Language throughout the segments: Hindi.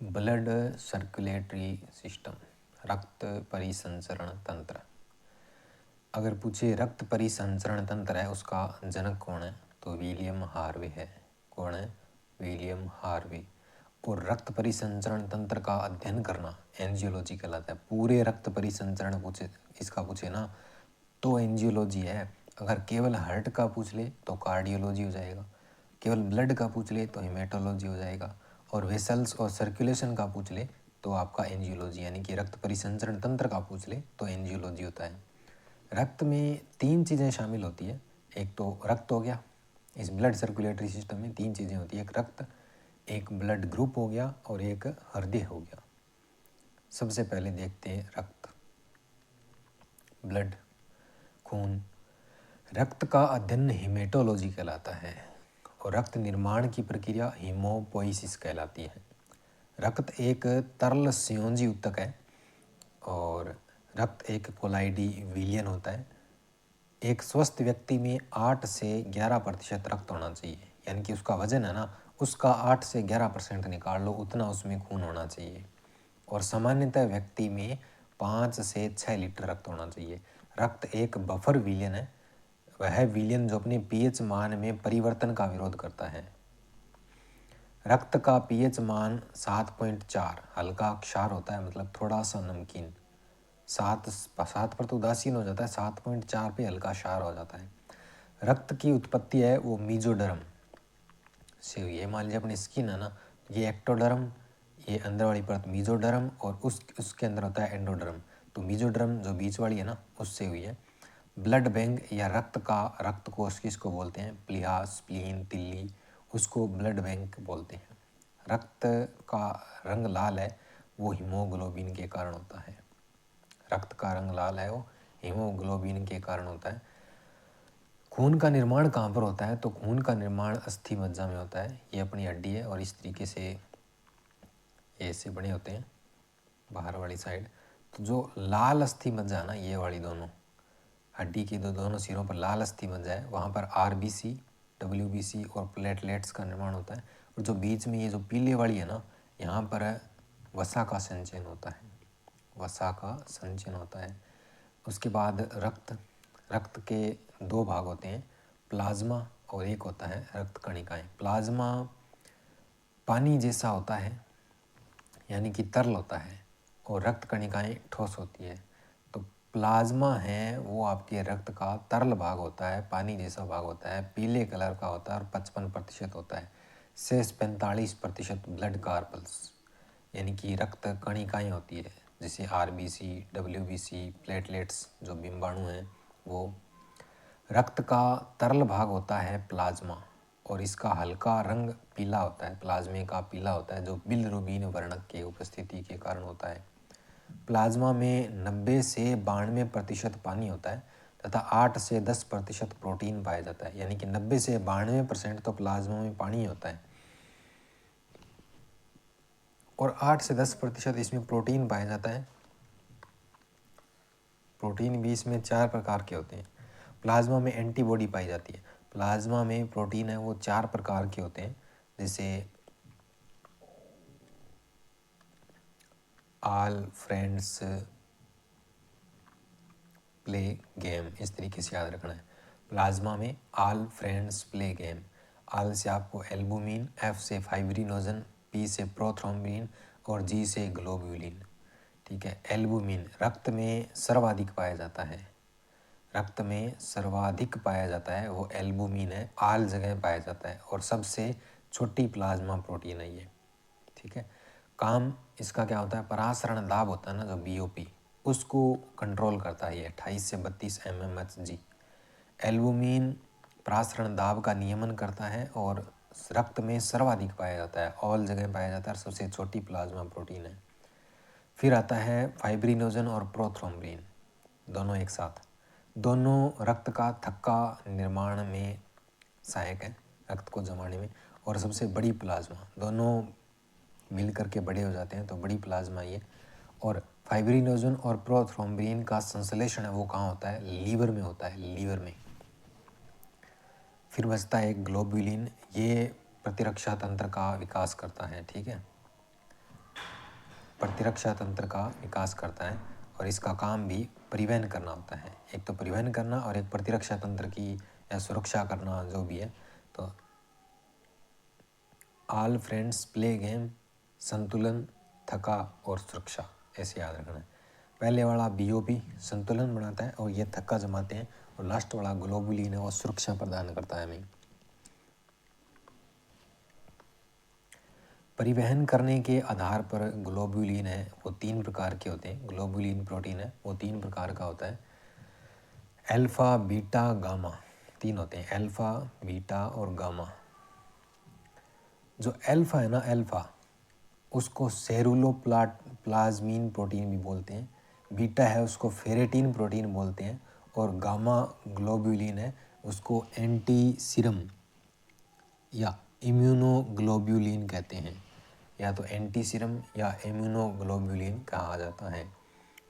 ब्लड सर्कुलेटरी सिस्टम, रक्त परिसंचरण तंत्र। अगर पूछे रक्त परिसंचरण तंत्र है उसका जनक कौन है तो विलियम हार्वे है। कौन है? William Harvey. और रक्त परिसंचरण तंत्र का अध्ययन करना एंजियोलॉजी कहलाता है। पूरे रक्त परिसंचरण पूछे ना तो एंजियोलॉजी है। अगर केवल हार्ट का पूछ ले तो कार्डियोलॉजी हो जाएगा, केवल ब्लड का पूछ ले तो हेमेटोलॉजी हो जाएगा, और वेसल्स और सर्कुलेशन का पूछ ले तो आपका एंजियोलॉजी यानी कि रक्त परिसंचरण तंत्र का पूछ ले तो एंजियोलॉजी होता है। रक्त में 3 चीज़ें शामिल होती है। एक तो रक्त हो गया, इस ब्लड सर्कुलेटरी सिस्टम में 3 चीज़ें होती है, एक रक्त, एक ब्लड ग्रुप हो गया और एक हृदय हो गया। सबसे पहले देखते हैं रक्त, ब्लड, खून। रक्त का अध्ययन हेमेटोलॉजी कहलाता है और रक्त निर्माण की प्रक्रिया हीमोपोइसिस कहलाती है। रक्त एक तरल संयोजी ऊतक है और रक्त एक कोलाइडी विलियन होता है। एक स्वस्थ व्यक्ति में 8 से 11% रक्त होना चाहिए, यानी कि उसका वजन है ना, उसका 8 से 11% निकाल लो, उतना उसमें खून होना चाहिए। और सामान्यतः व्यक्ति में 5 से 6 लीटर रक्त होना चाहिए। रक्त एक बफर विलियन है, वह विलियन जो अपने पीएच मान में परिवर्तन का विरोध करता है। रक्त का पीएच मान 7.4 हल्का क्षार होता है, मतलब थोड़ा सा नमकीन। 7 पर तो उदासीन हो जाता है, 7.4 पे हल्का क्षार हो जाता है। रक्त की उत्पत्ति है वो मीजोडर्म से हुई है। मान लीजिए अपनी स्किन है ना, ये एक्टोडर्म, ये अंदर वाली परत मीजोडर्म और उसके अंदर होता है एंडोडर्म। तो मीजोडर्म जो बीच वाली है ना उससे हुई है। ब्लड बैंक या रक्त कोष किसको बोलते हैं? प्लीहा, स्प्लीन, तिल्ली, उसको ब्लड बैंक बोलते हैं। रक्त का रंग लाल है वो हीमोग्लोबिन के कारण होता है। रक्त का रंग लाल है वो हीमोग्लोबिन के कारण होता है। खून का निर्माण कहाँ पर होता है? तो खून का निर्माण अस्थि मज्जा में होता है। ये अपनी हड्डी है और इस तरीके से ऐसे बने होते हैं बाहर वाली साइड। तो जो लाल अस्थि मज्जा है ना, ये वाली दोनों हड्डी की दोनों सिरों पर लाल अस्थि मज्जा है, वहाँ पर आरबीसी, डब्ल्यूबीसी और प्लेटलेट्स का निर्माण होता है। और जो बीच में ये जो पीले वाली है ना, यहाँ पर वसा का संचयन होता है, वसा का संचयन होता है। उसके बाद रक्त के 2 भाग होते हैं, प्लाज्मा और एक होता है रक्त कणिकाएं। प्लाज्मा पानी जैसा होता है यानी कि तरल होता है और रक्त कणिकाएं ठोस होती है। तो प्लाज्मा है वो आपके रक्त का तरल भाग होता है, पानी जैसा भाग होता है, पीले कलर का होता है और 55% होता है। शेष 45% ब्लड कार्पल्स यानी कि रक्त कणिकाएं होती है, जैसे आरबीसी, डब्ल्यूबीसी, प्लेटलेट्स जो बिंबाणु हैं वो। रक्त का तरल भाग होता है प्लाज्मा और इसका हल्का रंग पीला होता है, प्लाज्मे का पीला होता है, जो बिलरुबिन वर्णक के उपस्थिति के कारण होता है। प्लाज्मा में 90 से 92% पानी होता है तथा 8 से 10% प्रोटीन पाया जाता है, यानी कि 90 से 92% तो प्लाज्मा में पानी होता है और 8 से 10% इसमें प्रोटीन पाया जाता है। प्रोटीन भी इसमें 4 प्रकार के होते हैं। प्लाज्मा में एंटीबॉडी पाई जाती है। प्लाज्मा में प्रोटीन है वो 4 प्रकार के होते हैं, जैसे ऑल फ्रेंड्स प्ले गेम, इस तरीके से याद रखना है। प्लाज्मा में all friends play game. All से आपको एल्बुमिन, एफ से फाइब्रिनोजन, पी से प्रोथ्रोम्बिन और जी से ग्लोब्यूलिन। ठीक है। एल्बुमिन रक्त में सर्वाधिक पाया जाता है, रक्त में सर्वाधिक पाया जाता है वो एल्बुमिन है, आल जगह पाया जाता है और सबसे छोटी प्लाज्मा प्रोटीन है ये। ठीक है। काम इसका क्या होता है? परासरण दाब होता है ना जो बीओपी, उसको कंट्रोल करता है ये 28 से 32 mmHg। एल्बुमिन परासरण दाब का नियमन करता है और रक्त में सर्वाधिक पाया जाता है, ऑल जगह पाया जाता है और सबसे छोटी प्लाज्मा प्रोटीन है। फिर आता है फाइब्रिनोजन और प्रोथ्रोम्बिन, दोनों एक साथ। दोनों रक्त का थक्का निर्माण में सहायक है, रक्त को जमाने में। और सबसे बड़ी प्लाज्मा, दोनों मिल करके बड़े हो जाते हैं तो बड़ी प्लाज्मा ये। और फाइब्रिनोजन और प्रोथ्रोम्बिन का संश्लेषण है वो कहाँ होता है? लीवर में होता है, लीवर में। फिर बचता है एक ग्लोब्यूलिन, ये प्रतिरक्षा तंत्र का विकास करता है। ठीक है। प्रतिरक्षा तंत्र का विकास करता है और इसका काम भी परिवहन करना होता है। एक तो परिवहन करना और एक प्रतिरक्षा तंत्र की या सुरक्षा करना जो भी है। तो ऑल फ्रेंड्स प्ले गेम, संतुलन, थका और सुरक्षा, ऐसे याद रखना है। पहले वाला BOP संतुलन बनाता है और ये थक्का जमाते हैं, और लास्ट वाला ग्लोबुलिन है वो सुरक्षा प्रदान करता है हमें। परिवहन करने के आधार पर ग्लोबुलिन है वो 3 प्रकार के होते हैं। ग्लोबुलिन प्रोटीन है वो 3 प्रकार का होता है। अल्फा, बीटा, गामा 3 होते हैं, अल्फा, बीटा और गामा। जो अल्फा है ना, अल्फा उसको सेरुलोप्लाज्मिन प्रोटीन भी बोलते हैं। बीटा है उसको फेरेटिन प्रोटीन बोलते हैं। और गामा ग्लोबुलिन है उसको एंटी सीरम या इम्यूनोग्लोबुलिन कहते हैं, या तो एंटी सीरम या इम्यूनोग्लोबुलिन कहा जाता है।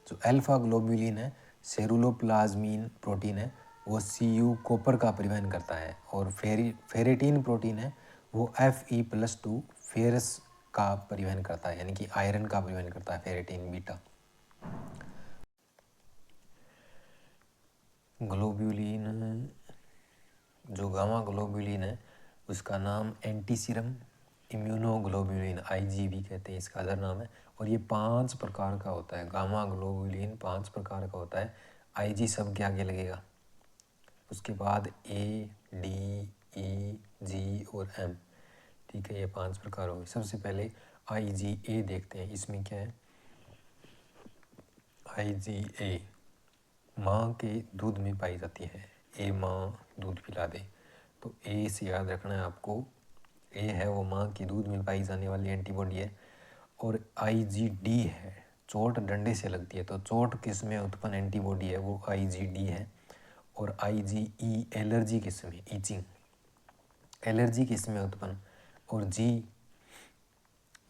जो अल्फा ग्लोबुलिन है सेरुलोप्लाज्मिन प्रोटीन है वो Cu कॉपर का परिवहन करता है। और फेरेटिन प्रोटीन है वो Fe+2 फेरस का परिवहन करता है, यानी कि आयरन का परिवहन करता है फेरेटिन बीटा। ग्लोबुलिन जो गामा ग्लोबुलिन है उसका नाम एंटी सीरम इम्यूनोग्लोबुलिन IgV कहते हैं, इसका अदर नाम है। और ये 5 प्रकार का होता है। गामा ग्लोबुलिन 5 प्रकार का होता है। IG सब के आगे लगेगा। उसके बाद A, D, E, G और M, ठीक है, ये 5 प्रकार हो गए। सबसे पहले IgA देखते हैं, इसमें क्या है। IgA माँ के दूध में पाई जाती है। ए माँ दूध पिला दे, तो ए से याद रखना है आपको। ए है वो माँ की दूध में पाई जाने वाली एंटीबॉडी है। और IgD है चोट डंडे से लगती है, तो चोट किस में उत्पन्न एंटीबॉडी है वो IgD है। और IgE एलर्जी किस में, ईचिंग एलर्जी किस में उत्पन्न। और G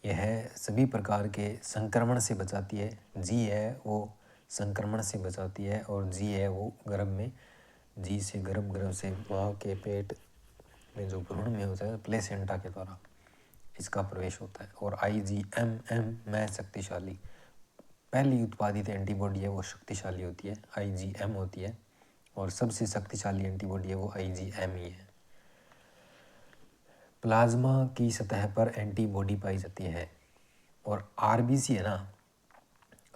यह सभी प्रकार के संक्रमण से बचाती है। G है वो संक्रमण से बचाती है। और G है वो गर्भ में, G से गर्भ से माँ के पेट में जो भ्रूण में होता है प्लेसेंटा के द्वारा इसका प्रवेश होता है। और IgM में शक्तिशाली, पहली उत्पादित एंटीबॉडी है वो शक्तिशाली होती है, IgM होती है। और सबसे शक्तिशाली एंटीबॉडी है वो IgM ही है। प्लाज्मा की सतह पर एंटीबॉडी पाई जाती है। और RBC है ना,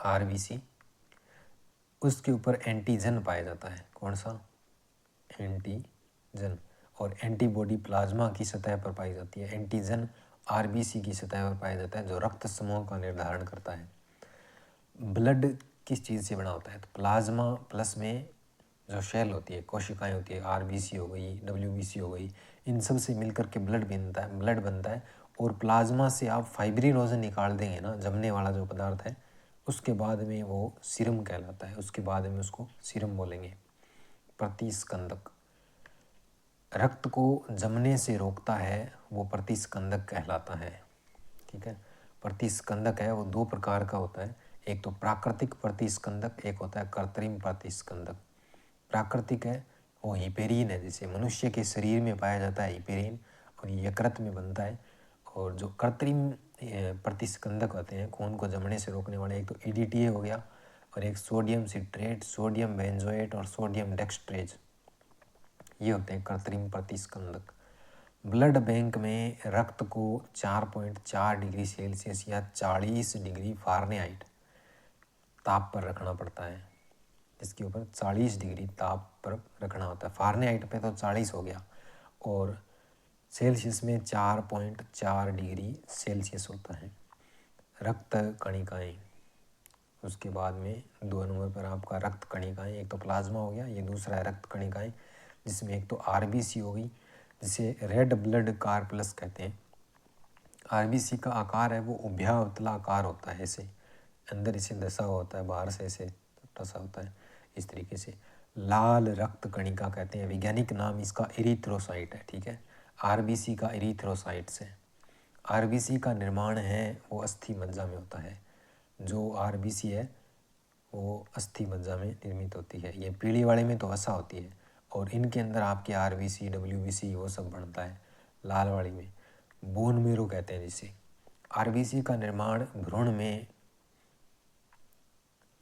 RBC उसके ऊपर एंटीजन पाया जाता है। कौन सा, एंटीजन। और एंटीबॉडी प्लाज्मा की सतह पर पाई जाती है। एंटीजन RBC की सतह पर पाया जाता है जो रक्त समूह का निर्धारण करता है। ब्लड किस चीज़ से बना होता है, तो प्लाज्मा प्लस में जो शेल होती है, कोशिकाएं होती है, RBC हो गई, WBC हो गई, इन सब से मिलकर के ब्लड बनता है। और प्लाज्मा से आप फाइब्रिनोजन निकाल देंगे ना, जमने वाला जो पदार्थ है, उसके बाद में वो सीरम कहलाता है। उसके बाद में उसको सीरम बोलेंगे। प्रतिस्कंदक रक्त को जमने से रोकता है, वो प्रतिस्कंदक कहलाता है। ठीक है, प्रतिस्कंदक है वो 2 प्रकार का होता है। एक तो प्राकृतिक प्रतिस्कंदक, एक होता है कृत्रिम प्रतिस्कंदक। प्राकृतिक है वो हिपेरिन है, जैसे मनुष्य के शरीर में पाया जाता है हिपेरिन, और ये यकृत में बनता है। और जो कृत्रिम प्रतिस्कंदक होते हैं खून को जमने से रोकने वाले, एक तो EDTA हो गया, और एक सोडियम सिट्रेट, सोडियम बेंजोएट और सोडियम डेक्सट्रेज, ये होते हैं कृत्रिम प्रतिस्कंदक। ब्लड बैंक में रक्त को 4.4 डिग्री सेल्सियस या 40 डिग्री फ़ारेनहाइट ताप पर रखना पड़ता है। इसके ऊपर 40 डिग्री ताप पर रखना होता है। फ़ारेनहाइट पे तो 40 हो गया, और सेल्सियस में 4.4 डिग्री सेल्सियस होता है। रक्त कणिकाएँ, उसके बाद में 2 नंबर पर आपका रक्त कणिकाएँ, एक तो प्लाज्मा हो गया, ये दूसरा है रक्त कणिकाएँ, जिसमें एक तो RBC हो गई जिसे रेड ब्लड कार्पल्स कहते हैं। RBC का आकार है वो उभयावतला आकार होता है, ऐसे अंदर इसे दसा हुआ होता है, बाहर से ऐसे छोटा सा होता है, इस तरीके से। लाल रक्त कणिका कहते हैं, वैज्ञानिक नाम इसका इरिथ्रोसाइट है। ठीक है, RBC का इरिथ्रोसाइट्स है। RBC का निर्माण है वो अस्थि मज्जा में होता है। जो RBC है वो अस्थि मज्जा में निर्मित होती है। ये पीली वाले में तो वसा होती है, और इनके अंदर आपके RBC WBC वो सब बनता है। लाल वाली में बोन मेरो कहते हैं जिसे। RBC का निर्माण भ्रूण में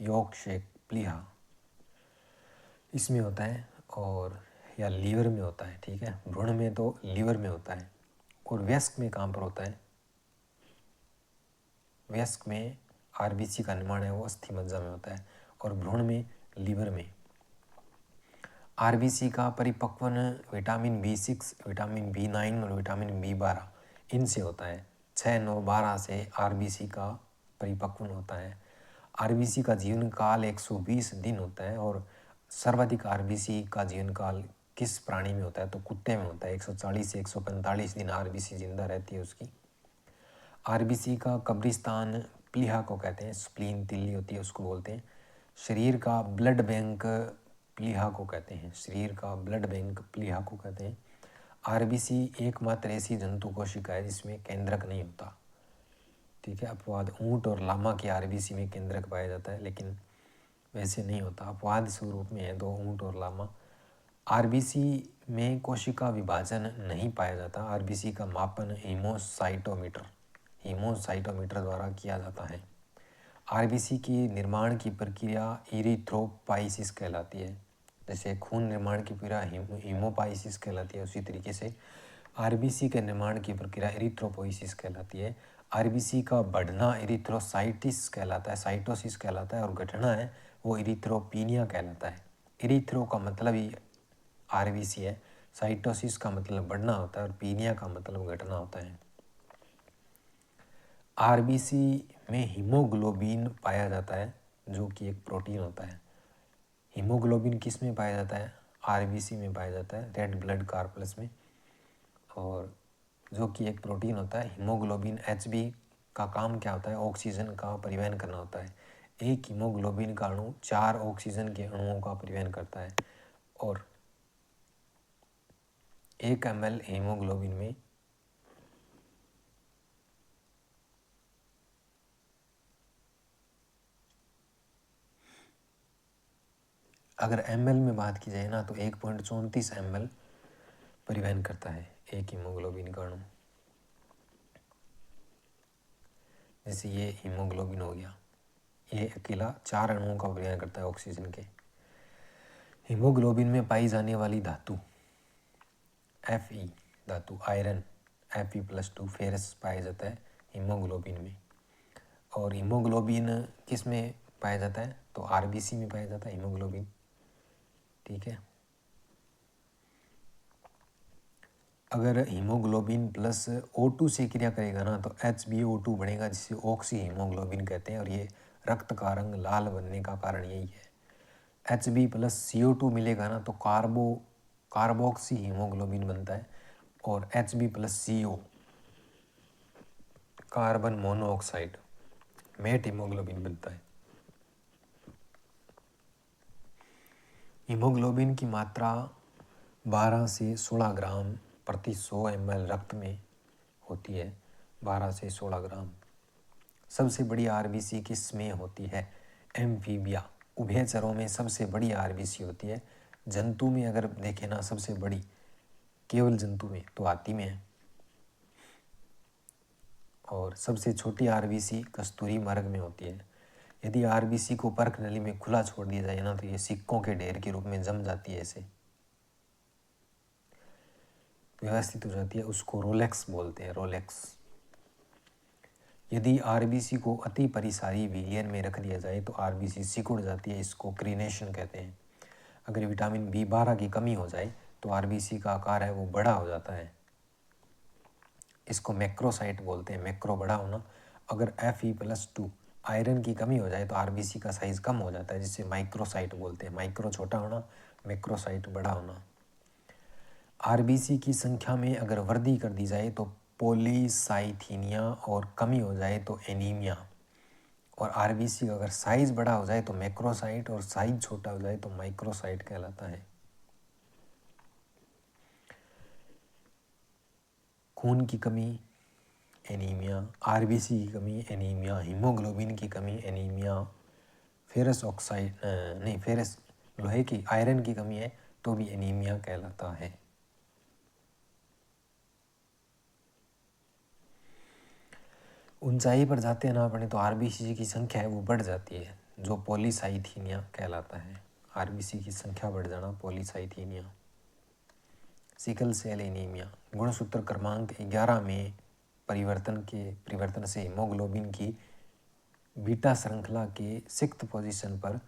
यॉर्कशायर प्लीहा इसमें होता है, और या लीवर में होता है, ठीक है। भ्रूण में तो लीवर में होता है, और वयस्क में कहाँ पर होता है? वयस्क में आरबीसी का निर्माण है वो अस्थि मज्जा में होता है, और भ्रूण में लीवर में। आरबीसी का परिपक्वन विटामिन B6, विटामिन B9 और विटामिन B12 इनसे होता है। 6, 9, 12 से आरबीसी का परिपक्वन होता है। आरबीसी का जीवन काल 120 दिन होता है, और सर्वाधिक आरबीसी का जीवन काल किस प्राणी में होता है? तो कुत्ते में होता है। 140 से 145 दिन आरबीसी जिंदा रहती है उसकी। आरबीसी का कब्रिस्तान प्लीहा को कहते हैं, स्प्लीन तिल्ली होती है उसको बोलते हैं। शरीर का ब्लड बैंक प्लीहा को कहते हैं, शरीर का ब्लड बैंक प्लीहा को कहते हैं। आरबीसी एकमात्र ऐसी जंतु कोशिका है जिसमें केंद्रक नहीं होता, ठीक है। अपवाद ऊंट और लामा की आरबीसी में केंद्रक पाया जाता है, लेकिन वैसे नहीं होता, अपवाद स्वरूप में है दो, ऊंट और लामा। आरबीसी में कोशिका विभाजन नहीं पाया जाता। आरबीसी का मापन हीमोसाइटोमीटर द्वारा किया जाता है। आरबीसी की निर्माण की प्रक्रिया इरिथ्रोपाइसिस कहलाती है। जैसे खून निर्माण की प्रक्रिया हीमोपाइसिस कहलाती है, उसी तरीके से आरबीसी के निर्माण की प्रक्रिया इरिथ्रोपोइसिस कहलाती है। आरबीसी का बढ़ना इरिथ्रोसाइटिस कहलाता है, साइटोसिस कहलाता है, और घटना है वो इरिथ्रोपीनिया कहलाता है। इरिथ्रो का मतलब ही आरबीसी है, साइटोसिस का मतलब बढ़ना होता है, और पीनिया का मतलब घटना होता है। आरबीसी में हीमोग्लोबिन पाया जाता है, जो कि एक प्रोटीन होता है। हीमोग्लोबिन किस में पाया जाता है? आरबीसी में पाया जाता है, रेड ब्लड कॉर्पस में, और जो कि एक प्रोटीन होता है। हीमोग्लोबिन एचबी का काम क्या होता है? ऑक्सीजन का परिवहन करना होता है। एक हीमोग्लोबिन का अणु 4 ऑक्सीजन के अणुओं का परिवहन करता है, और 1 ml हीमोग्लोबिन में अगर ml में बात की जाए ना, तो 1.34 ml परिवहन करता है एक हीमोग्लोबिन का अणु। जैसे ये हीमोग्लोबिन हो गया, ये अकेला 4 अणुओं का परिवहन करता है ऑक्सीजन के। हीमोग्लोबिन में पाई जाने वाली धातु Fe धातु, आयरन Fe+2, फेरस पाया जाता है हीमोग्लोबिन में। और हीमोग्लोबिन किस में पाया जाता है? तो आरबीसी में पाया जाता है हीमोग्लोबिन, ठीक है। अगर हीमोग्लोबिन प्लस O2 से क्रिया करेगा ना, तो HbO2 बनेगा, जिसे ऑक्सी हीमोग्लोबिन कहते हैं, और ये रक्त का रंग लाल बनने का कारण यही है। Hb+CO2 मिलेगा ना, तो कार्बोक्सी हीमोग्लोबिन बनता है, और Hb+CO carbon monoxide met haemoglobin बनता है। हीमोग्लोबिन की मात्रा 12 से 16 ग्राम प्रति 100 ml रक्त में होती है, 12 से 16 ग्राम। सबसे बड़ी आरबीसी किस में होती है? एम्फीबिया, उभयचरों में सबसे बड़ी आरबीसी होती है। जंतु में अगर देखें ना, सबसे बड़ी केवल जंतु में तो हाथी में है, और सबसे छोटी आरबीसी कस्तूरी मृग में होती है। यदि आरबीसी को परख नली में खुला छोड़ दिया जाए ना, तो ये सिक्कों के ढेर के रूप में जम जाती है, ऐसे व्यवस्थित हो जाती है। उसको रोलेक्स बोलते हैं, रोलेक्स। यदि आरबीसी को अति परिसारी विलियन में रख दिया जाए तो आरबीसी सिकुड़ जाती है, इसको क्रीनेशन कहते हैं। अगर विटामिन B12 की कमी हो जाए तो आरबीसी का आकार है वो बड़ा हो जाता है, इसको मैक्रोसाइट बोलते हैं, मैक्रो बड़ा होना। अगर Fe+2 आयरन की कमी हो जाए तो आरबीसी का साइज़ कम हो जाता है, जिससे माइक्रोसाइट बोलते हैं। माइक्रो छोटा होना, मैक्रोसाइट बड़ा होना। आरबीसी की संख्या में अगर वृद्धि कर दी जाए तो पॉलीसाइथीनिया, और कमी हो जाए तो एनीमिया। और आरबीसी का अगर साइज बड़ा हो जाए तो मैक्रोसाइट, और साइज छोटा हो जाए तो माइक्रोसाइट कहलाता है। खून की कमी एनीमिया, आरबीसी की कमी एनीमिया, हीमोग्लोबिन की कमी एनीमिया, फेरस ऑक्साइड नहीं फेरस लोहे की आयरन की कमी है तो भी एनीमिया कहलाता है। ऊंचाई पर जाते हैं ना अपने, तो आरबीसी की संख्या है वो बढ़ जाती है। जो पॉलीसाइथीनिया कहलाता है। आरबीसी की संख्या बढ़ जाना पॉलीसाइथीनिया। सिकल सेल एनीमिया, गुणसूत्र क्रमांक 11 में परिवर्तन से हीमोग्लोबिन की बीटा श्रृंखला के सिक्स्थ पोजीशन पर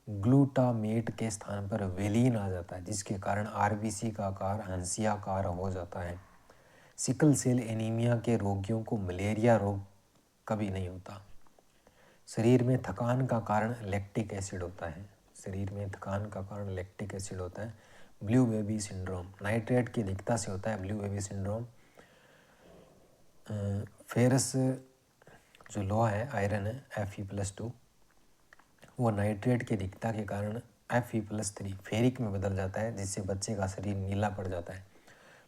ग्लूटामेट के स्थान पर वेलिन आ जाता है, जिसके कारण आरबीसी का आकार हंसियाकार हो जाता है। सिकल सेल एनीमिया के रोगियों को मलेरिया रोग कभी नहीं होता। शरीर में थकान का कारण लैक्टिक एसिड होता है। शरीर में थकान का कारण लैक्टिक एसिड होता है। ब्लू बेबी सिंड्रोम नाइट्रेट की अधिकता से होता है। ब्लू बेबी सिंड्रोम फेरस जो लोहा है, आयरन है, Fe+2, वो नाइट्रेट की अधिकता के कारण Fe+3 फेरिक में बदल जाता है, जिससे बच्चे का शरीर नीला पड़ जाता है।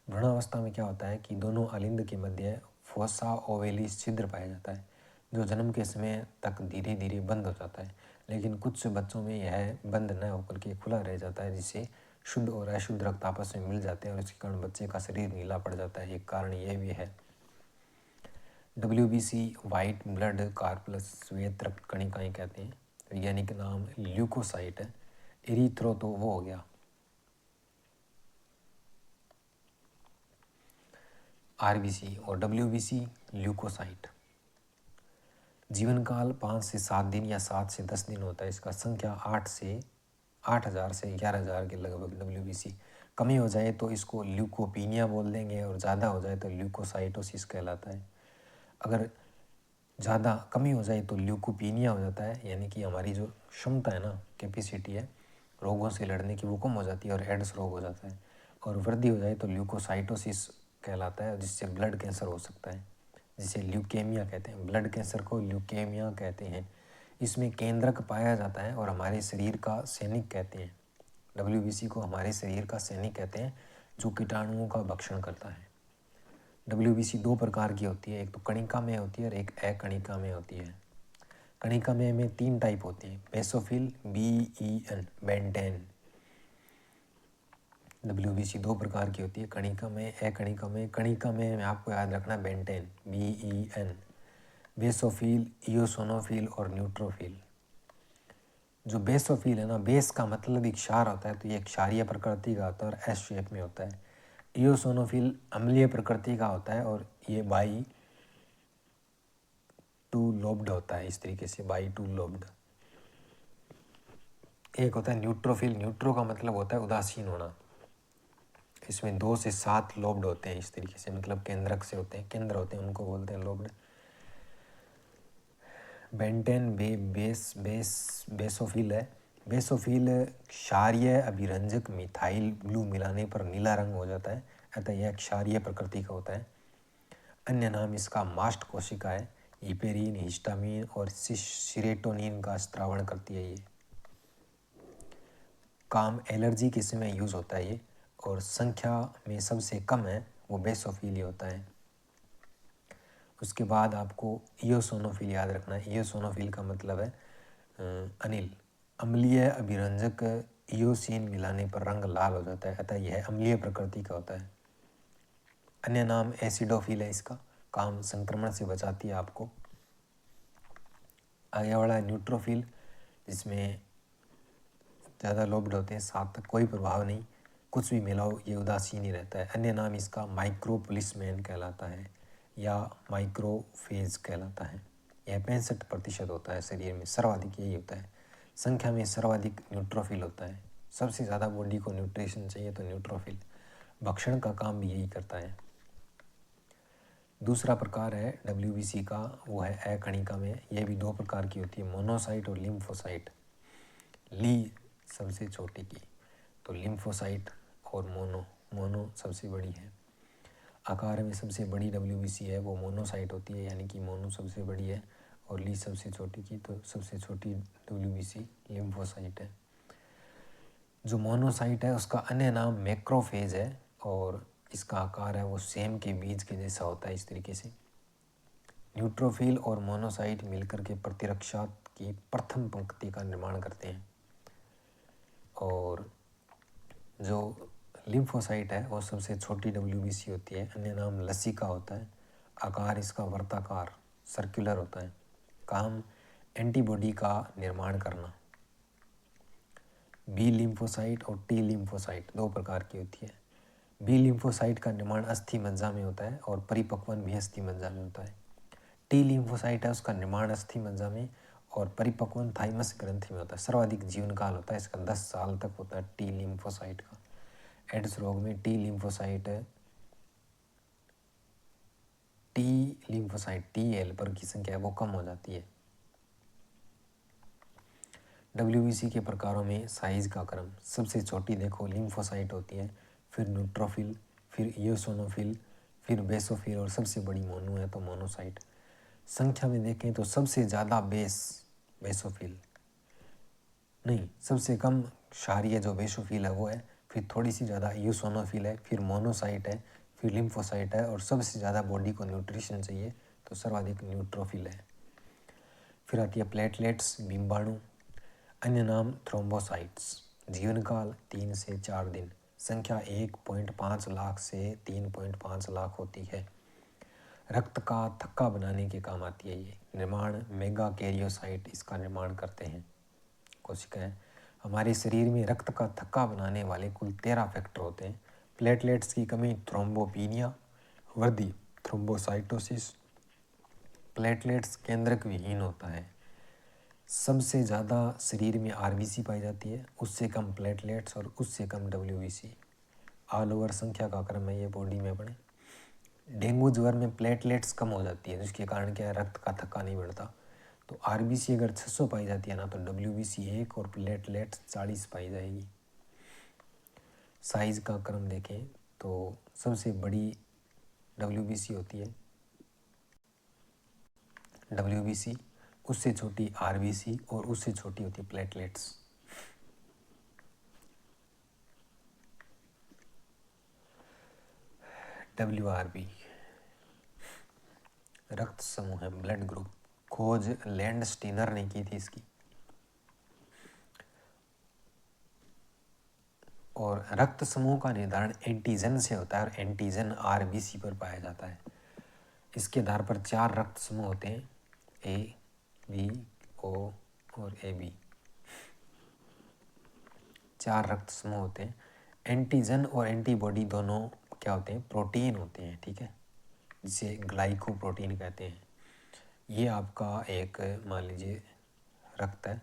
भ्रूणावस्था में क्या होता है कि दोनों आलिंद के मध्य फोसा ओवेलिस छिद्र पाया जाता है, जो जन्म के समय तक धीरे धीरे बंद हो जाता है, लेकिन कुछ बच्चों में यह बंद न होकर के खुला रह जाता है, जिससे शुद्ध और अशुद्ध रक्त आपस में मिल जाते हैं और इसके कारण बच्चे का शरीर नीला पड़ जाता है। एक कारण यह भी है। WBC वाइट ब्लड कार्पल्स श्वेत रक्त कणिकाएं कहते हैं। वैज्ञानिक नाम ल्यूकोसाइट है। एरिथ्रो तो वो हो गया। आरबीसी और WBC ल्यूकोसाइट। जीवन काल 5 से 7 दिन या 7 से 10 दिन होता है। इसका संख्या 8,000 से 11,000 के लगभग। WBC कमी हो जाए तो इसको ल्यूकोपीनिया बोल देंगे और ज़्यादा हो जाए तो ल्यूकोसाइटोसिस कहलाता है। अगर ज़्यादा कमी हो जाए तो ल्यूकोपीनिया हो जाता है, यानी कि हमारी जो क्षमता है ना, कैपेसिटी है रोगों से लड़ने की, वो कम हो जाती है और एड्स रोग हो जाता है। और वृद्धि हो जाए तो ल्यूकोसाइटोसिस कहलाता है, जिससे ब्लड कैंसर हो सकता है, जिसे ल्यूकेमिया कहते हैं। ब्लड कैंसर को ल्यूकेमिया कहते हैं। इसमें केंद्रक पाया जाता है और हमारे शरीर का सैनिक कहते हैं। WBC को हमारे शरीर का सैनिक कहते हैं, जो कीटाणुओं का भक्षण करता है। WBC 2 प्रकार की होती है, एक तो कणिका में होती है और एक अकणिका में होती है। कणिका में 3 टाइप होती है, बेसोफिल, BEN, बेंटेन। WBC 2 प्रकार की होती है, कणिका में, अकणिका में। कणिका में आपको याद रखना बेंटेन, BEN। बेसोफिल, इयोसोनोफिल और न्यूट्रोफिल। जो बेसोफिल है ना, बेस का मतलब एक क्षार होता है, तो ये क्षारीय प्रकृति का होता है और एस शेप में होता है। इयोसोनोफिल अम्लीय प्रकृति का होता है और ये बाई टू लोब्ड होता है, इस तरीके से बाई टू लोब्ड। एक होता है न्यूट्रोफिल। न्यूट्रो का मतलब होता है उदासीन होना। इसमें 2 से 7 लोब्ड होते हैं, इस तरीके से, मतलब केंद्रक से होते हैं, केंद्र होते हैं, उनको बोलते हैं लोब्ड। बेंटेन बेसोफिल है। बेसोफिल क्षारीय अभिरंजक मिथाइल ब्लू मिलाने पर नीला रंग हो जाता है, अतः यह क्षारीय प्रकृति का होता है। अन्य नाम इसका मास्ट कोशिका है। हिपेरिन, हिस्टामिन और सीरोटोनिन का स्त्रावण करती है ये। काम एलर्जी के समय यूज़ होता है ये, और संख्या में सबसे कम है वो बेसोफिल होता है। उसके बाद आपको इयोसोनोफिल याद रखना है। इयोसोनोफिल का मतलब है अनिल। अम्लीय अभिरंजक इयोसिन मिलाने पर रंग लाल हो जाता है, अतः यह अम्लीय प्रकृति का होता है। अन्य नाम एसिडोफिल है इसका, काम संक्रमण से बचाती है आपको। आगे वाला है न्यूट्रोफिल, जिसमें ज़्यादा लोब्ड होते हैं, 7 तक कोई प्रभाव नहीं, कुछ भी मिलाओ ये उदासीन ही रहता है। अन्य नाम इसका माइक्रो पुलिसमैन कहलाता है या माइक्रोफेज कहलाता है। यह 65% होता है शरीर में, सर्वाधिक यही होता है। संख्या में सर्वाधिक न्यूट्रोफिल होता है। सबसे ज़्यादा बॉडी को न्यूट्रिशन चाहिए तो न्यूट्रोफिल। भक्षण का काम भी यही करता है। दूसरा प्रकार है WBC का, वो है अकणिका में। यह भी 2 प्रकार की होती है, मोनोसाइट और लिम्फोसाइट। ली सबसे छोटी की, तो लिम्फोसाइट और मोनो सबसे बड़ी है। आकार में सबसे बड़ी WBC है वो मोनोसाइट होती है, यानी कि मोनो सबसे बड़ी है और ली सबसे छोटी की, तो सबसे छोटी WBC लिम्फोसाइट है। जो मोनोसाइट है उसका अन्य नाम मैक्रोफेज है और इसका आकार है वो सेम के बीज के जैसा होता है, इस तरीके से। न्यूट्रोफिल और मोनोसाइट मिलकर के प्रतिरक्षा की प्रथम पंक्ति का निर्माण करते हैं। और जो लिम्फोसाइट है वो सबसे छोटी WBC होती है। अन्य नाम लसिका होता है। आकार इसका वर्ताकार सर्कुलर होता है। काम एंटीबॉडी का निर्माण करना। बी लिम्फोसाइट और टी लिम्फोसाइट दो प्रकार की होती है। बी लिम्फोसाइट का निर्माण अस्थि मज्जा में होता है और परिपक्वन भी अस्थि मज्जा में होता है। टी लिम्फोसाइट है उसका निर्माण अस्थि मज्जा में और परिपक्वन थाइमस ग्रंथि में होता है। सर्वाधिक जीवन काल होता है इसका 10 साल तक होता है टी लिम्फोसाइट का। एड्स रोग में टी लिम्फोसाइट टी हेल्पर की संख्या वो कम हो जाती है। WBC के प्रकारों में साइज का क्रम, सबसे छोटी देखो लिम्फोसाइट होती है, फिर न्यूट्रोफिल, फिर इयोसोनोफिल, फिर बेसोफिल और सबसे बड़ी मोनो है तो मोनोसाइट। संख्या में देखें तो सबसे ज़्यादा बेसोफिल नहीं, सबसे कम क्षारीय जो बेसोफिल है वो है, फिर थोड़ी सी ज़्यादा इयोसोनोफिल है, फिर मोनोसाइट है, फिर लिम्फोसाइट है और सबसे ज़्यादा बॉडी को न्यूट्रिशन चाहिए तो सर्वाधिक न्यूट्रोफिल है। फिर आती है प्लेटलेट्स, बिंबाणु, अन्य नाम थ्रोम्बोसाइट्स। जीवन काल 3 से 4 दिन, संख्या 1.5 लाख से 3.5 लाख होती है। रक्त का थक्का बनाने के काम आती है ये। निर्माण मेगा कैरियोसाइट इसका निर्माण करते हैं। कोशिकाएं, हमारे शरीर में रक्त का थक्का बनाने वाले कुल 13 फैक्टर होते हैं। प्लेटलेट्स की कमी थ्रोम्बोपीनिया, वृद्धि थ्रोम्बोसाइटोसिस। प्लेटलेट्स केंद्रक विहीन होता है। सबसे ज़्यादा शरीर में RBC पाई जाती है, उससे कम प्लेटलेट्स और उससे कम WBC। ऑल ओवर संख्या का क्रम है ये बॉडी में अपने। डेंगू ज्वर में प्लेटलेट्स कम हो जाती है जिसके कारण क्या है, रक्त का थक्का नहीं बढ़ता। तो RBC अगर 600 पाई जाती है ना तो WBC 1 और प्लेटलेट्स 40 पाई जाएगी। साइज का क्रम देखें तो सबसे बड़ी WBC होती है WBC, उससे छोटी RBC और उससे छोटी होती है प्लेटलेट्स। WRB रक्त समूह है, ब्लड ग्रुप। खोज लैंड स्टीनर ने की थी इसकी। और रक्त समूह का निर्धारण एंटीजन से होता है और एंटीजन RBC पर पाया जाता है। इसके आधार पर 4 रक्त समूह होते हैं, A, B, O और AB। 4 रक्त समूह होते हैं। एंटीजन और एंटीबॉडी दोनों क्या होते हैं, प्रोटीन होते हैं, ठीक है, जिसे ग्लाइकोप्रोटीन कहते हैं। ये आपका एक मान लीजिए रक्त है,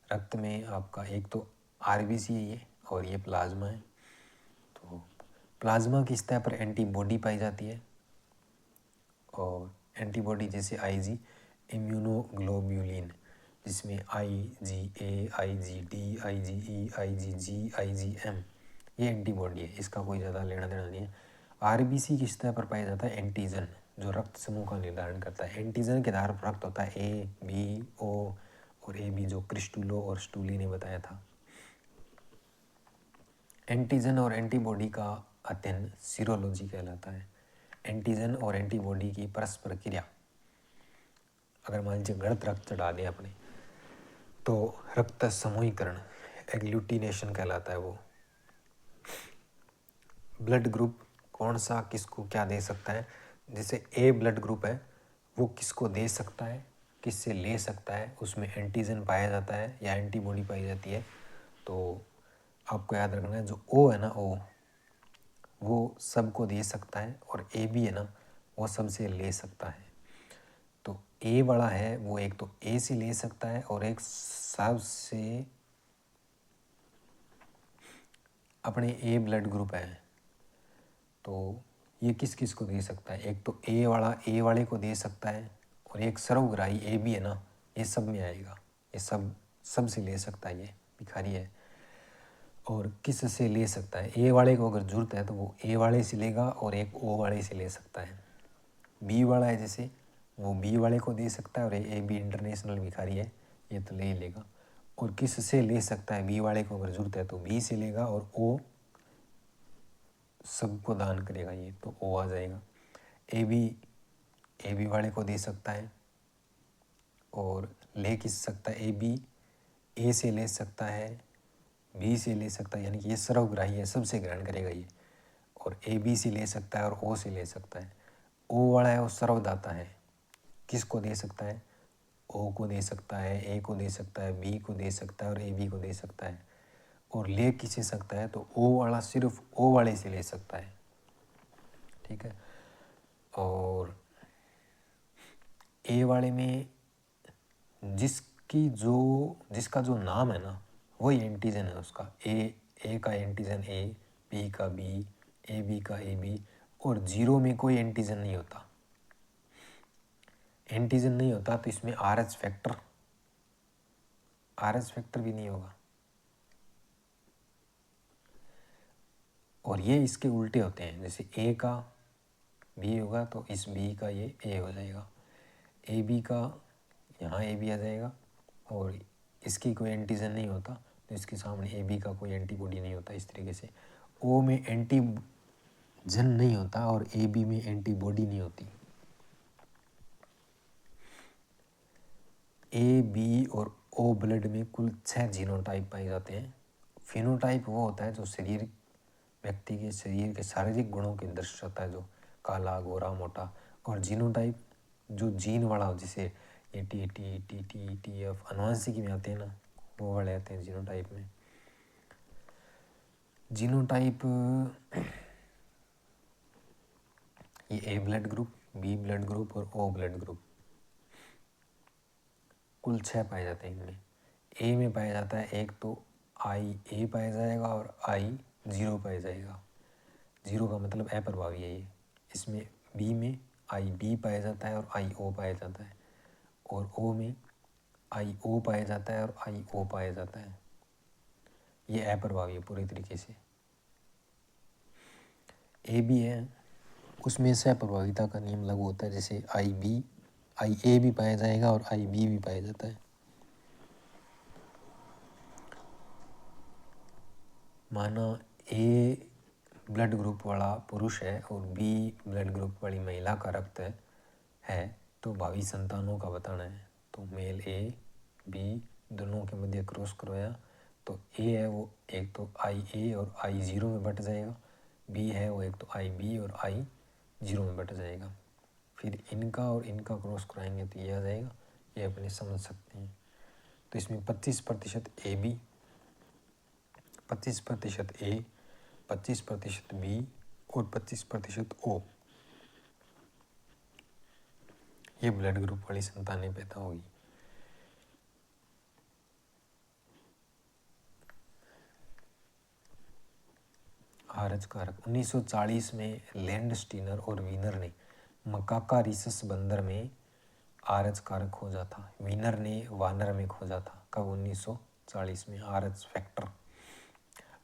रक्त में आपका एक तो RBC है ये और ये प्लाज्मा है। तो प्लाज्मा की सतह पर एंटीबॉडी पाई जाती है और एंटीबॉडी जैसे IG इम्यूनोग्लोब्यूलिन, जिसमें IgA, IgD, IgE, IgG, IgM ये एंटीबॉडी है, इसका कोई ज़्यादा लेना देना नहीं है। RBC की सतह पर पाया जाता है एंटीजन जो रक्त समूह का निर्धारण करता है। एंटीजन के आधार पर रक्त होता है A, B, O और AB जो क्रिस्टुलो और स्टूली ने बताया था। एंटीजन और एंटीबॉडी का अध्ययन सीरोलॉजी कहलाता है। एंटीजन और एंटीबॉडी की परस्पर क्रिया, अगर मान लीजिए गलत रक्त चढ़ा दें अपने तो रक्त समूहीकरण एग्लूटिनेशन कहलाता है वो। ब्लड ग्रुप कौन सा किसको क्या दे सकता है, जैसे A ब्लड ग्रुप है वो किसको दे सकता है, किससे ले सकता है, उसमें एंटीजन पाया जाता है या एंटीबॉडी पाई जाती है। तो आपको याद रखना है जो O है ना, O वो सबको दे सकता है और AB है ना वो सबसे ले सकता है। तो A वाला है वो एक तो A से ले सकता है और एक सबसे अपने A ब्लड ग्रुप है तो ये किस किस को दे सकता है, एक तो A वाला A वाले को दे सकता है और एक सर्वग्राही AB है ना ये सब में आएगा, ये सब से ले सकता है, ये भिखारी है। और किस से ले सकता है, A वाले को अगर जरूरत है तो वो A वाले से लेगा और एक O वाले से ले सकता है। B वाला है जैसे वो B वाले को दे सकता है और AB इंटरनेशनल भिखारी है ये तो ले ही लेगा। और किस से ले सकता है, B वाले को अगर जरूरत है तो B से लेगा और O सबको दान करेगा ये तो O आ जाएगा। AB वाले को दे सकता है और ले किस सकता है, AB A से ले सकता है, B से ले सकता है, यानी कि ये सर्वग्राही है, सबसे ग्रहण करेगा ये। और AB से ले सकता है और O से ले सकता है। O वाला है वो सर्वदाता है, किसको दे सकता है, ओ को दे सकता है, ए को दे सकता है, बी को दे सकता है और ए बी को दे सकता है। और ले किसे सकता है तो ओ वाला सिर्फ ओ वाले से ले सकता है, ठीक है। और ए वाले में जिसका जो नाम है ना वही एंटीजन है उसका। ए का एंटीजन ए, बी का बी, ए बी का ए बी, और जीरो में कोई एंटीजन नहीं होता। एंटीजन नहीं होता तो इसमें आर एच फैक्टर भी नहीं होगा। और ये इसके उल्टे होते हैं, जैसे ए का बी होगा तो इस बी का ये ए हो जाएगा, ए बी का यहाँ ए बी आ जाएगा, और इसकी कोई एंटीजन नहीं होता तो इसके सामने ए बी का कोई एंटीबॉडी नहीं होता। इस तरीके से ओ में एंटीजन नहीं होता और ए बी में एंटीबॉडी नहीं होती। ए बी और ओ ब्लड में कुल 6 जीनोटाइप पाए जाते हैं। फिनोटाइप वो होता है जो व्यक्ति के शरीर के शारीरिक गुणों के दर्शाता है, जो काला, गोरा, मोटा। और जीनोटाइप जो जीन वाला हो, जिसे ये टी एफ आनुवंशिकी में आते हैं ना, वो वाले आते हैं जीनोटाइप में। जीनोटाइप ये A blood group, B blood group और ओ ब्लड ग्रुप, कुल 6 पाए जाते हैं इनमें। ए में पाया जाता है एक तो आई ए पाया जाएगा और आई जीरो पाया जाएगा। जीरो का मतलब अप्रभावी है ये। इसमें बी में आई बी पाया जाता है और आई ओ पाया जाता है, और ओ में आई ओ पाया जाता है और आई ओ पाया जाता है। ये अप्रभावी है पूरी तरीके से। ए बी है, उसमें से अप्रभाविता का नियम लागू होता है, जैसे आई ए भी पाया जाएगा और आई बी भी पाया जाता है। माना ए ब्लड ग्रुप वाला पुरुष है और बी ब्लड ग्रुप वाली महिला का रक्त है तो भावी संतानों का बताना है। तो मेल ए बी दोनों के मध्य क्रॉस करवाया तो ए है वो एक तो आई ए और आई जीरो में बट जाएगा, बी है वो एक तो आई बी और आई जीरो में बट जाएगा। फिर इनका और इनका क्रॉस कराएंगे तो ये आ जाएगा, ये अपने समझ सकते हैं। तो इसमें 25% ए बी, 25% ए, 25% बी और 25% ओ, ये ब्लड ग्रुप वाली संतानें पैदा होगी। आरएच कारक 1940 में लैंडस्टीनर और वीनर ने मकाका रिसस बंदर में आरएच कारक खोजा था। वीनर ने वानर में खोजा था। कब? 1940 में।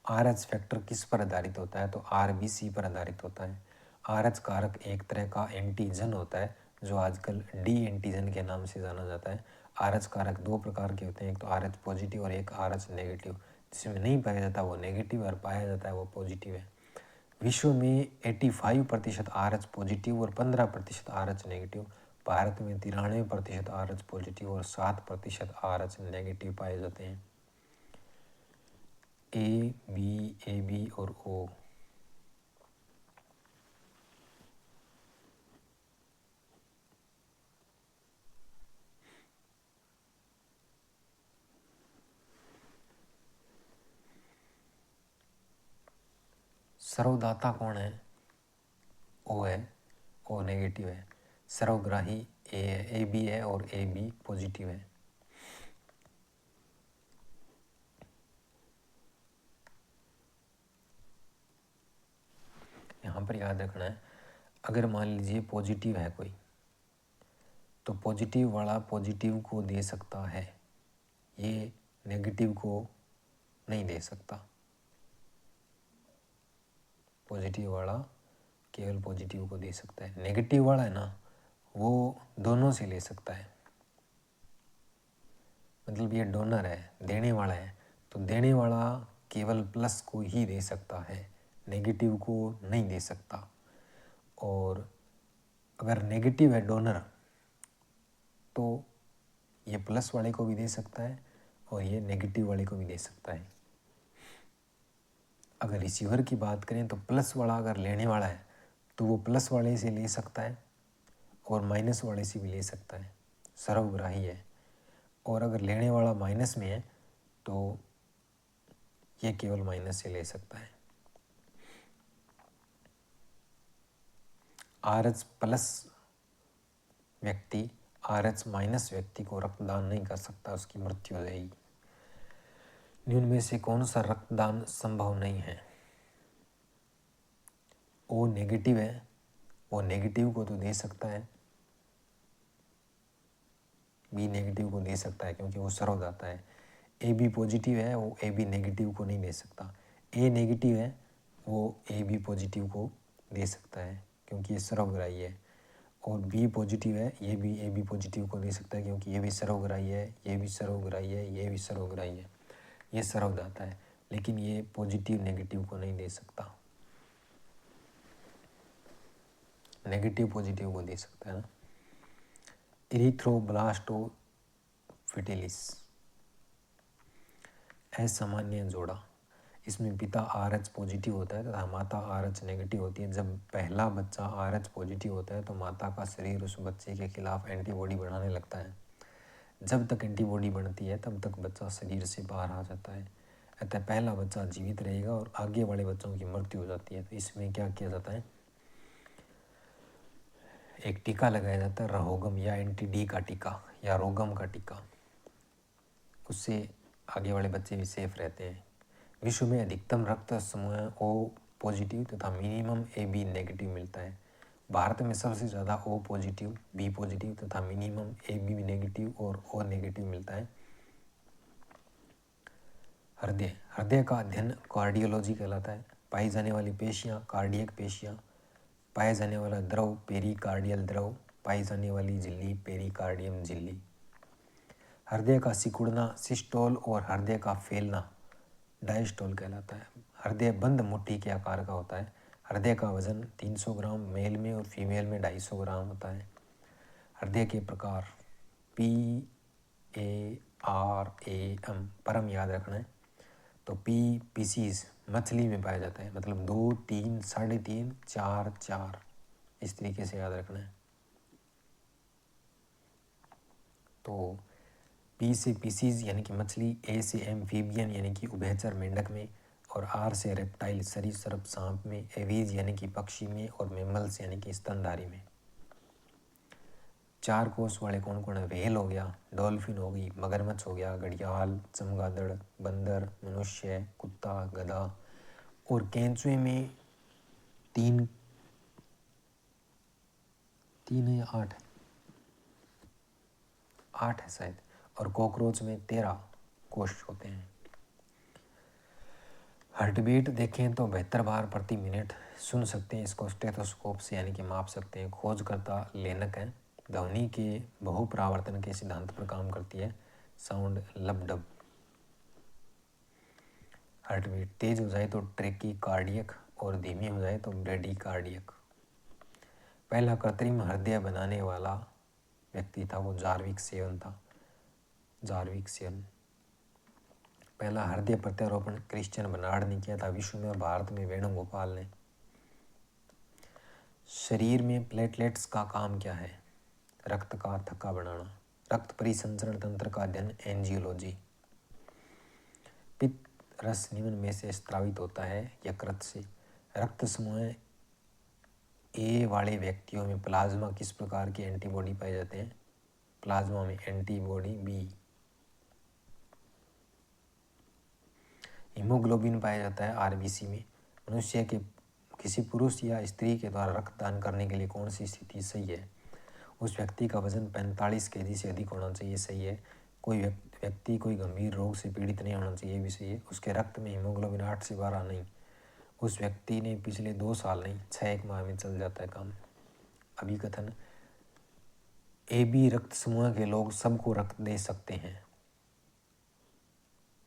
आरएच फैक्टर किस पर आधारित होता है तो आरबीसी पर आधारित होता है। आरएच कारक एक तरह का एंटीजन होता है जो आजकल डी एंटीजन के नाम से जाना जाता है। आरएच कारक 2 प्रकार के होते हैं, एक तो आरएच पॉजिटिव और एक आरएच नेगेटिव। जिसमें नहीं पाया जाता वो नेगेटिव और पाया जाता है वो पॉजिटिव है। विश्व में 85% आरएच पॉजिटिव और 15% आरएच नेगेटिव। भारत में 93% आरएच पॉजिटिव और 7% आरएच नेगेटिव पाए जाते हैं। ए बी और ओ। सर्वदाता कौन है? ओ है, ओ नेगेटिव है। सर्वग्राही ए है, ए बी है और ए बी पॉजिटिव है। यहाँ पर याद रखना है, अगर मान लीजिए पॉजिटिव है कोई तो पॉजिटिव वाला पॉजिटिव को दे सकता है, ये नेगेटिव को नहीं दे सकता। पॉजिटिव वाला केवल पॉजिटिव को दे सकता है। नेगेटिव वाला है ना, वो दोनों से ले सकता है। मतलब ये डोनर है, देने वाला है, तो देने वाला केवल प्लस को ही दे सकता है, नेगेटिव को नहीं दे सकता। और अगर नेगेटिव है डोनर तो ये प्लस वाले को भी दे सकता है और ये नेगेटिव वाले को भी दे सकता है। अगर रिसीवर की बात करें तो प्लस वाला अगर लेने वाला है तो वो प्लस वाले से ले सकता है और माइनस वाले से भी ले सकता है। सर्वग्राही है। और अगर लेने वाला माइनस में है तो ये केवल माइनस से ले सकता है। RH प्लस व्यक्ति RH माइनस व्यक्ति को रक्तदान नहीं कर सकता, उसकी मृत्यु हो जाएगी। निम्न में से कौन सा रक्तदान संभव नहीं है? O नेगेटिव है, वो नेगेटिव को तो दे सकता है, B नेगेटिव को दे सकता है क्योंकि वो सर्वदाता है। AB पॉजिटिव है, वो AB नेगेटिव को नहीं दे सकता। A नेगेटिव है, वो AB पॉजिटिव को दे सकता है क्योंकि ये सर्वग्राही है। और B पॉजिटिव है, ये भी AB पॉजिटिव को दे सकता है क्योंकि ये भी सर्वग्राही है, ये भी सर्वग्राही है, ये भी सर्वग्राही है, ये सर्वदाता है। लेकिन ये पॉजिटिव नेगेटिव को नहीं दे सकता, नेगेटिव पॉजिटिव को दे सकता है ना। इरिथ्रोब्लास्टोफिटिलिस असामान्य जोड़ा, इसमें पिता RH पॉजिटिव होता है तथा माता RH नेगेटिव होती है। जब पहला बच्चा RH पॉजिटिव होता है तो माता का शरीर उस बच्चे के खिलाफ एंटीबॉडी बनाने लगता है। जब तक एंटीबॉडी बनती है तब तक बच्चा शरीर से बाहर आ जाता है, अतः पहला बच्चा जीवित रहेगा और आगे वाले बच्चों की मृत्यु हो जाती है। तो इसमें क्या किया जाता है, एक टीका लगाया जाता है, रहोगम या एंटी-डी का टीका या रोगम का टीका, उससे आगे वाले बच्चे भी सेफ रहते हैं। विश्व में अधिकतम रक्त समूह O पॉजिटिव तथा मिनिमम AB नेगेटिव मिलता है। भारत में सबसे ज़्यादा O पॉजिटिव, B पॉजिटिव तथा मिनिमम AB नेगेटिव और O नेगेटिव मिलता है। हृदय, हृदय का अध्ययन कार्डियोलॉजी कहलाता है। पाई जाने वाली पेशियाँ कार्डियक पेशियाँ, पाया जाने वाला द्रव पेरिकार्डियल द्रव, पाई जाने वाली झिल्ली पेरिकार्डियम झिल्ली। हृदय का सिकुड़ना सिस्टोल और हृदय का फैलना डायस्टोल कहलाता है। हृदय बंद मुट्ठी के आकार का होता है। हृदय का वजन 300 ग्राम मेल में और फीमेल में 250 ग्राम होता है। हृदय के प्रकार PARAM, परम याद रखना है। तो P पीसीज मछली में पाया जाता है, मतलब 2, 3, 3.5, 4, 4, इस तरीके से याद रखना है। तो P से पीसीज यानी कि मछली, A से एम्फीबियन यानी कि उभयचर मेंढक में, और R से रेप्टाइल सरीसृप सांप में, एवीज यानी कि पक्षी में, और मेमल्स यानी कि स्तनधारी में। 4 कोष वाले कौन कौन है? व्हेल हो गया, डॉल्फिन हो गई, मगरमच्छ हो गया, घड़ियाल, चमगादड़, बंदर, मनुष्य, कुत्ता, गधा, और केंचुए में 3 है या 8 है? 8 है शायद। और कॉकरोच में 13 कोष होते हैं। हार्टबीट देखें तो 72 बार प्रति मिनट सुन सकते हैं, इसको स्टेथोस्कोप से यानी कि माप सकते हैं। खोजकर्ता लेनक है, ध्वनि के बहुपरावर्तन के सिद्धांत पर काम करती है। साउंड लबडब। हार्टबीट तेज हो जाए तो ट्रेकी कार्डियक और धीमी हो जाए तो ब्रेडी कार्डियक। पहला कृत्रिम हृदय बनाने वाला व्यक्ति था वो जार्विक सेवन था, जार्विक सेवन। पहला हृदय प्रत्यारोपण क्रिश्चियन बर्नार्ड ने किया था विश्व में, और भारत में वेणुगोपाल ने। शरीर में प्लेटलेट्स का काम क्या है? रक्त का थक्का बनाना। रक्त परिसंचरण तंत्र का अध्ययन एंजियोलॉजी। पित्त रस निम्न में से स्रावित होता है यकृत से। रक्त समूह ए वाले व्यक्तियों में प्लाज्मा किस प्रकार के एंटीबॉडी पाए जाते हैं? प्लाज्मा में एंटीबॉडी बी। हीमोग्लोबिन पाया जाता है आरबीसी में। मनुष्य के किसी पुरुष या स्त्री के द्वारा रक्तदान करने के लिए कौन सी स्थिति सही है? उस व्यक्ति का वजन 45 केजी से अधिक होना चाहिए, सही है। कोई व्यक्ति कोई गंभीर रोग से पीड़ित नहीं होना चाहिए, भी सही है। उसके रक्त में हीमोग्लोबिन 8 से 12 नहीं। उस व्यक्ति ने पिछले 2 साल नहीं 6 माह में चल जाता है काम। अभिकथन AB रक्त समूह के लोग सबको रक्त दे सकते हैं।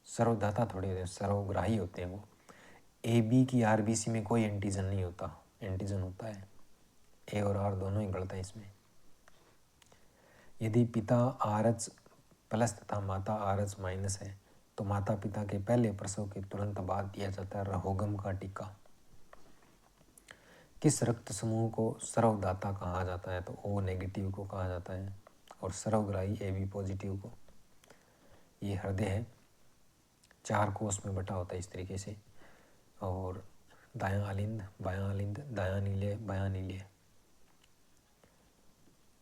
सर्वदाता थोड़े होते हैं, सर्वग्राही होते हैं वो। AB की आरबीसी में कोई एंटीजन नहीं होता, एंटीजन होता है। A और R दोनों ही गलत हैं इसमें। यदि पिता RH प्लस तथा माता RH माइनस है तो माता पिता के पहले प्रसव के तुरंत बाद दिया जाता है रहोगम का टीका। किस रक्त समूह को सर्वदाता कहा जाता है? तो O नेगेटिव को कहा जाता है, और सर्वग्राही AB पॉजिटिव को। ये हृदय है, 4 कोष में बटा होता है इस तरीके से। और दायां अलिंद, बायां अलिंद, दायां नीले, बायां नीले।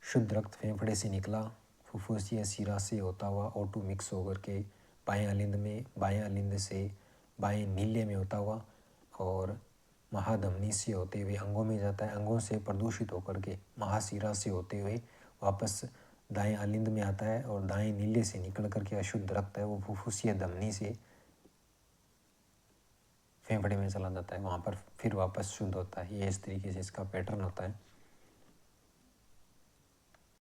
शुद्ध रक्त फेफड़े से निकला, फुफ्फुसिया शिरा से होता हुआ O2 मिक्स होकर के बाएं अलिंद में, बाएं अलिंद से बाएं नीले में होता हुआ और महाधमनी से होते हुए अंगों में जाता है। अंगों से प्रदूषित होकर के महाशिरा से होते हुए वापस दाएं अलिंद में आता है और दाएं नीले से निकल करके अशुद्ध रक्त है वो फुफ्फुसिया धमनी से फेफड़े में चला जाता है, वहाँ पर फिर वापस शुद्ध होता है। ये इस तरीके से इसका पैटर्न होता है।